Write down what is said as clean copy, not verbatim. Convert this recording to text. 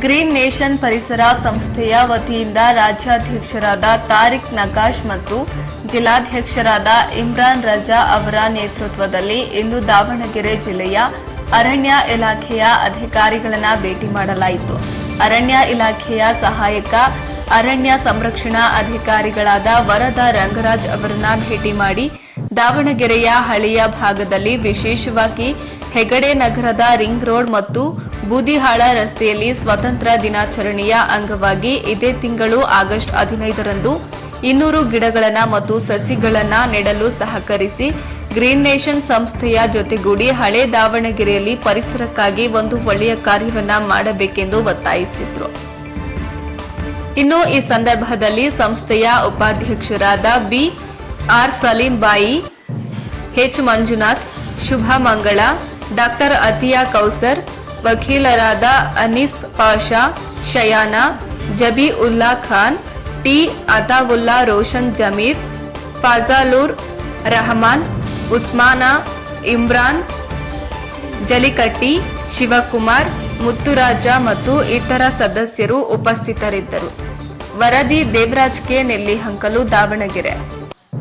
Green nation ಪರಿಸರ ಸಂಸ್ಥೆಯ ವತಿಯಿಂದ ರಾಜ್ಯಾಧ್ಯಕ್ಷರಾದ ತಾರಿಕ್ ನಕಾಶ್ ಮತ್ತು ಜಿಲ್ಲಾಧ್ಯಕ್ಷರಾದ ಇಮ್ರಾನ್ ರಜಾ ಅವರ ನೇತೃತ್ವದಲ್ಲಿ ಇಂದು ದಾವಣಗೆರೆ ಜಿಲ್ಲೆಯ ಅರಣ್ಯ ಇಲಾಖೆಯ ಅಧಿಕಾರಿಗಳನ್ನು ಭೇಟಿ ಮಾಡಲಾಯಿತು. ಅರಣ್ಯ ಇಲಾಖೆಯ ಸಹಾಯಕ ಅರಣ್ಯ ಸಂರಕ್ಷಣಾ ಅಧಿಕಾರಿಗಳಾದ ವರದ ರಂಗರಾಜ್ ಅವರನ್ನ ಭೇಟಿ ಮಾಡಿ ದಾವಣಗೆರೆಯ ಹಳೆಯ ಭಾಗದಲ್ಲಿ ವಿಶೇಷವಾಗಿ ಹೆಗಡೆ ನಗರದ ರಿಂಗ್ ರೋಡ್ ಮತ್ತು ಬೂದಿಹಾಳ ರಸ್ತೆಯಲ್ಲಿ ಸ್ವಾತಂತ್ರ್ಯ ದಿನಾಚರಣೆಯ ಅಂಗವಾಗಿ ಇದೇ ತಿಂಗಳು ಆಗಸ್ಟ್ 15ರಂದು 200 ಗಿಡಗಳನ್ನು ಮತ್ತು ಸಸಿಗಳನ್ನು ನೆಡಲು ಸಹಕರಿಸಿ ಗ್ರೀನ್ ನೇಷನ್ ಸಂಸ್ಥೆಯ ಜೊತೆಗೂಡಿ ಹಳೆ ದಾವಣಗೆರೆಯಲ್ಲಿ ಪರಿಸರಕ್ಕಾಗಿ ಒಂದು ಒಳ್ಳೆಯ ಕಾರ್ಯವನ್ನ ಮಾಡಬೇಕೆಂದು ಒತ್ತಾಯಿಸಿದರು. ಇನ್ನು ಈ ಸಂದರ್ಭದಲ್ಲಿ ಸಂಸ್ಥೆಯ ಉಪಾಧ್ಯಕ್ಷರಾದ ಬಿ.ಆರ್. ಸಲೀಂ ಬಾಯಿ, ಎಚ್. ಮಂಜುನಾಥ್, ಶುಭ ಮಂಗಳ, ಡಾಕ್ಟರ್ ಅತಿಯಾ ಕೌಸರ್, ವಕೀಲರಾದ ಅನೀಸ್ ಪಾಷಾ, ಶಯಾನ, ಜಬೀಉಲ್ಲಾ ಖಾನ್, ಟಿ. ಅತಾವುಲ್ಲಾ, ರೋಷನ್ ಜಮೀರ್, ಫಾಜಾಲೂರ್ ರಹಮಾನ್, ಉಸ್ಮಾನಾ, ಇಮ್ರಾನ್, ಜಲಿಕಟ್ಟಿ, ಶಿವಕುಮಾರ್, ಮುತ್ತುರಾಜ ಮತ್ತು ಇತರ ಸದಸ್ಯರು ಉಪಸ್ಥಿತರಿದ್ದರು. ವರದಿ ದೇವರಾಜ್ ಕೆ, ನೆಲ್ಲಿಹಂಕಲು, ದಾವಣಗೆರೆ.